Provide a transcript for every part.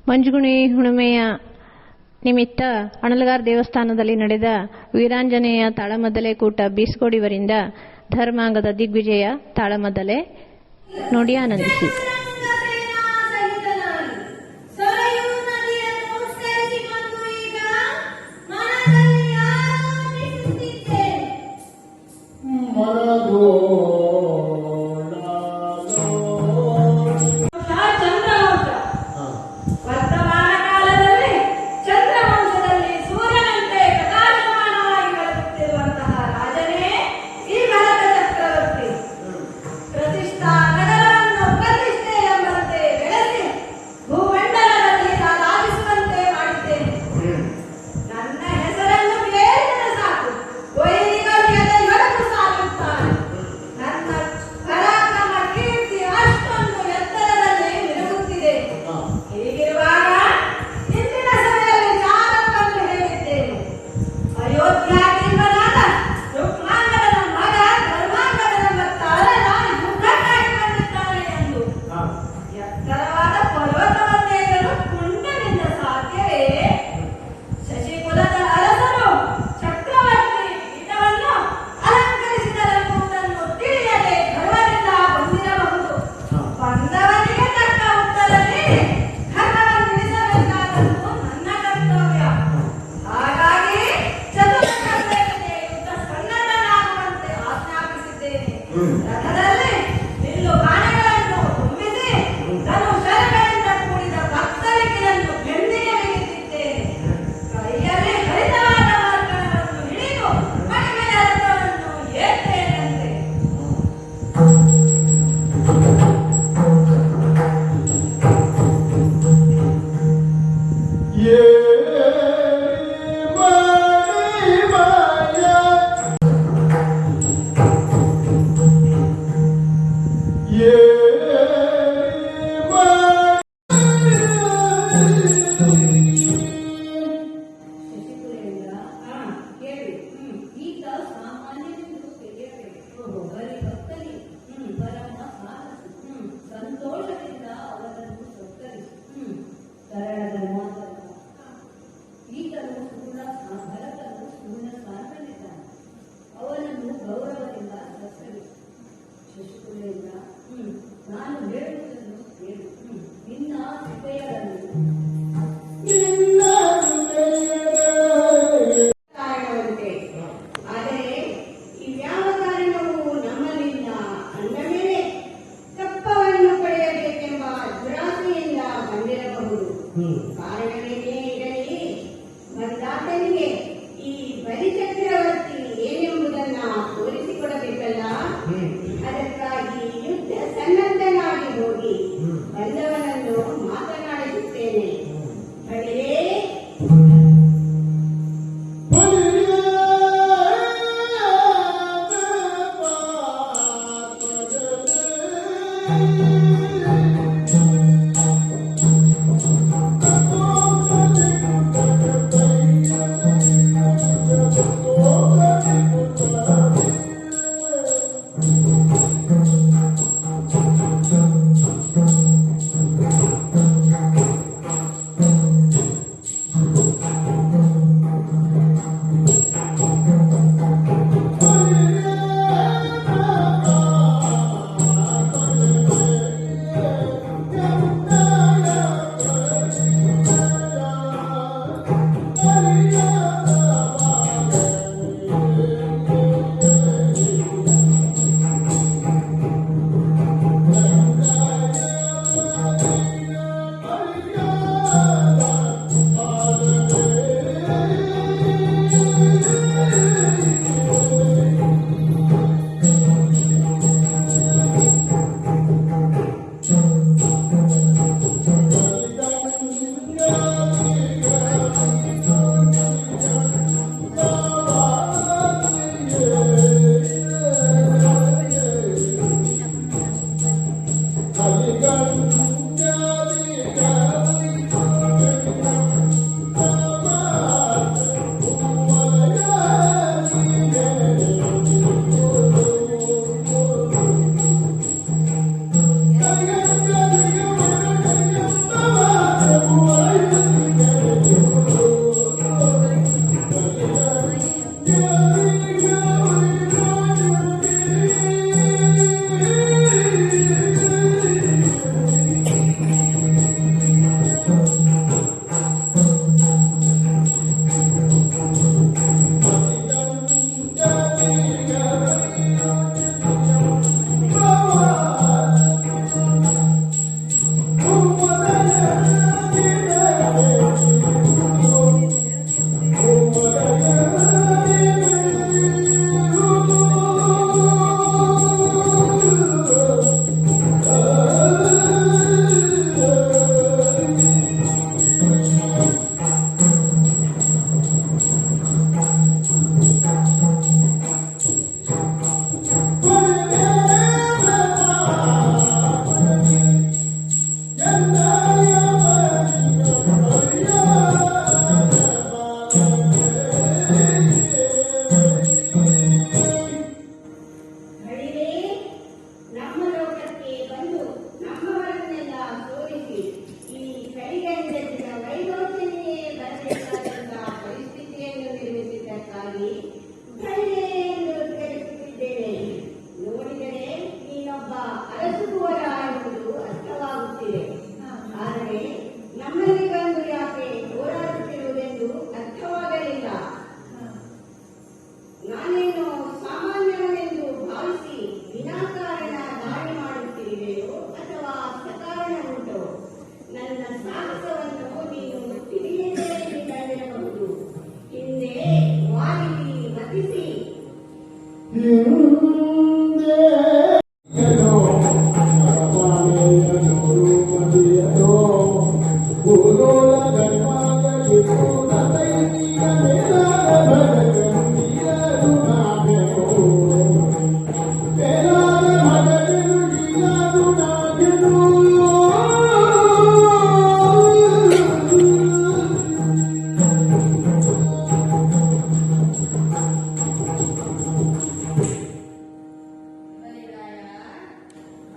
ಮಂಜುಗುಣಿ ಹುಣ್ಣಿಮೆಯ ನಿಮಿತ್ತ ಅಣಲ್ಗಾರ್ ದೇವಸ್ಥಾನದಲ್ಲಿ ನಡೆದ ವೀರಾಂಜನೇಯ ತಾಳಮದ್ದಲೆ ಕೂಟ ಬೀಸ್ಕೋಡಿವರಿಂದ ಧರ್ಮಾಂಗದ ದಿಗ್ವಿಜಯ ತಾಳಮದ್ದಲೆ ನೋಡಿ ಆನಂದಿಸಿ.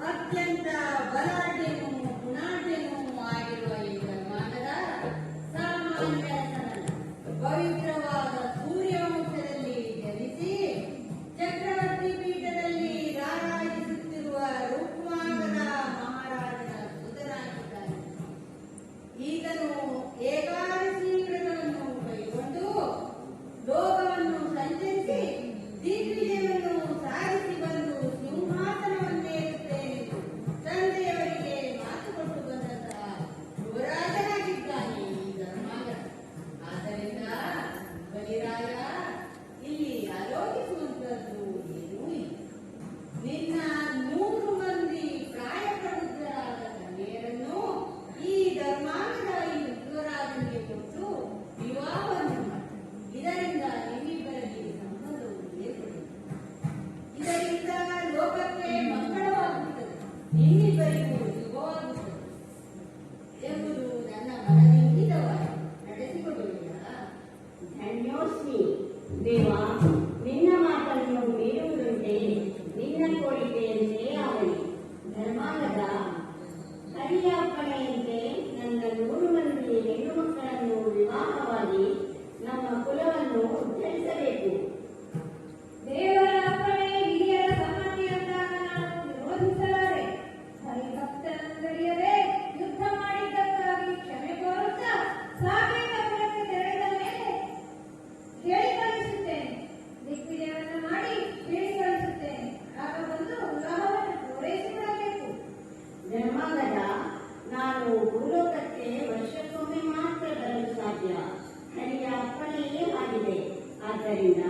ಅತ್ಯಂತ ಬಲಾಢ್ಯನೂ ಗುಣಾಢ್ಯನೂ ಆಗಿರುವ ಈ ಧರ್ಮಾಂಗದ ಸಾಮಾನ್ಯ ಪವಿತ್ರವಾದ ಸೂರ್ಯವಂಶದಲ್ಲಿ ಜನಿಸಿ ಚಕ್ರವರ್ತಿ ಪೀಠದಲ್ಲಿ ರಾರಾಜಿಸುತ್ತಿರುವ ರೂಪಮಾರ್ಗದ ಮಹಾರಾಜನ ಸುತನಾಗಿದ್ದಾನೆ. ಈತನು ಏಕಾದಶಿ ವ್ರತವನ್ನು ಕೈಗೊಂಡು ಲೋಕವನ್ನು ಸಂಚರಿಸಿ ದಿಗ್ವಿಜಯವನ್ನು ಸಾಧಿಸಿ ಬಂದು ಸಿಂಹಾಸನವನ್ನೇರುತ್ತೇನೆ ತಂದೆಯವರಿಗೆ ಮಾತು ಕೊಟ್ಟು ಬಂದಂತಹ ಯುವರಾಜನಾಗಿದ್ದಾನೆ ಈ ಧರ್ಮಾಂಗ. ಆದ್ದರಿಂದ ಬಲಿರಾಯ, ಇಲ್ಲಿ ಆಲೋಚಿಸುವಂತದ್ದು ಏನೂ ಇಲ್ಲ. ನಿನ್ನ 100 ಮಂದಿ ಪ್ರಾಯಪ್ರಬುದ್ಧರಾದ ಕನ್ಯೆಯರನ್ನು ಈ ಧರ್ಮಾಂಗದ ಈ ಯುವರಾಜನಿಗೆ ಕೊಟ್ಟು ವಿವಾಹವನ್ನು ಮಾಡಿ. ಇದರಿಂದ ನಿಮ್ಮಿಬ್ಬರಲ್ಲಿ ಸಂಬಂಧವು ಏರ್ಪಡುತ್ತದೆ. ಇದರಿಂದ ಲೋಕಕ್ಕೆ ಮಂಗಳವಾಗುತ್ತದೆ, ನಿಮ್ಮಿಬ್ಬರಿಗೂ ಶುಭವಾಗುತ್ತದೆ ಎಂಬುದು ನನ್ನ ಮನದಿಂಗಿತವಾಗಿ ನಡೆಸಿಕೊಡುವುದಿಲ್ಲ. ಧನ್ಯೋಸ್ಮಿ ದೇವ, ನಿನ್ನ ಮಾತನ್ನು ಮೀರುವುದುಂಟೆ, ನಿನ್ನ ಕೋರಿಕೆಯಂತೆ ಆಗಲಿ. ಧರ್ಮಾಂಗದ ಹರಿಯ ಅಪ್ಪಣೆಯಂತೆ ನನ್ನ 100 ಮಂದಿ ಹೆಣ್ಣು ಮಕ್ಕಳನ್ನು ವಿವಾಹವಾಗಿ ನಮ್ಮ ಕುಲವನ್ನು ಉದ್ಧರಿಸಬೇಕು. ದೇವರ ಅಪ್ಪಣೆ ಹಿರಿಯರ ಸಮ್ಮತಿ ಅಂದಾಗ ನಾನು ವಿರೋಧಿಸಲಾರೆ. ಹರಿಭಕ್ತನಂದರಿಯದೆ ಯುದ್ಧ ಮಾಡಿದ್ದಕ್ಕಾಗಿ ಕ್ಷಮೆ ಕೋರುತ್ತಾ ಸಾಕೇತಪುರಕ್ಕೆ ತೆರಳಿದ ಮೇಲೆ ಹೇಳಿ ಕಳಿಸುತ್ತೇನೆ. ದಿಗ್ವಿಜಯವನ್ನು ಮಾಡಿ ಹೇಳಿ ಕಳಿಸುತ್ತೇನೆ. ಆಗ ಬಂದು ವಿವಾಹವನ್ನು ಪೂರೈಸಿಬಿಡಬೇಕು. ಧರ್ಮಾಂಗದ, ನಾನು ಭೂಲೋಕಕ್ಕೆ ವರ್ಷಕ್ಕೊಮ್ಮೆ ಮಾತ್ರ ಬರಲು ಸಾಧ್ಯ. ಹರಿಯ ಅಪ್ಪಣೆಯೇ ಆಗಿದೆ. ಆದ್ದರಿಂದ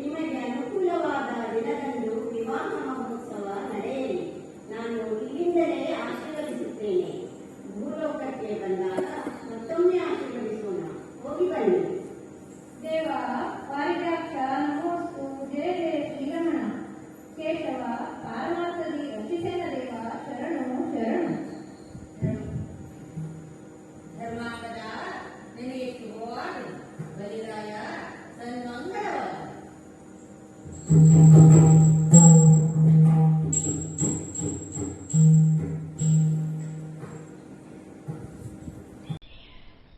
ನಿಮಗೆ ಅನುಕೂಲವಾದ ದಿನದಂದು ವಿವಾಹ ಮಹೋತ್ಸವ ನಡೆಯಲಿ. ನಾನು ಇಲ್ಲಿಂದಲೇ ಆಶೀರ್ವದಿಸುತ್ತೇನೆ. ಭೂಲೋಕಕ್ಕೆ ಬಂದಾಗ ಮತ್ತೊಮ್ಮೆ ಆಶೀರ್ವದಿಸೋಣ. ಹೋಗಿ ಬನ್ನಿ. ದೇವ, ಪಾರಿಜಾಕ್ಷ, ನಮೋಸ್ತು, ಜಯ ಜಯ ಶ್ರೀರಮಣ, ಕೇಶವ, ಪಾರಮಾರ್ಥದಿ ರಚಿಸೇನ ದೇವ, ಶರಣು ಶರಣು. ಧರ್ಮಾಂಗದ, ನಿನಗೆ ಶುಭವಾಗಲಿ. ಬಲಿರಾಯ, ಸನ್ಮಂಗಳವಾಗಲಿ.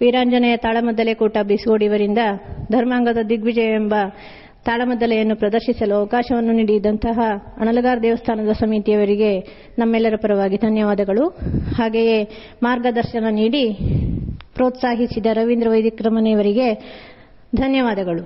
ವೀರಾಂಜನೇಯ ತಾಳಮದ್ದಲೆ ಕೂಟ ಬಿಸ್ಗೋಡಿಯವರಿಂದ ಧರ್ಮಾಂಗದ ದಿಗ್ವಿಜಯ ಎಂಬ ತಾಳಮದ್ದಲೆಯನ್ನು ಪ್ರದರ್ಶಿಸಲು ಅವಕಾಶವನ್ನು ನೀಡಿದಂತಹ ಅಣಲಗಾರ್ ದೇವಸ್ಥಾನದ ಸಮಿತಿಯವರಿಗೆ ನಮ್ಮೆಲ್ಲರ ಪರವಾಗಿ ಧನ್ಯವಾದಗಳು. ಹಾಗೆಯೇ ಮಾರ್ಗದರ್ಶನ ನೀಡಿ ಪ್ರೋತ್ಸಾಹಿಸಿದ ರವೀಂದ್ರ ವೈದಿಕ್ರಮನೆಯವರಿಗೆ ಧನ್ಯವಾದಗಳು.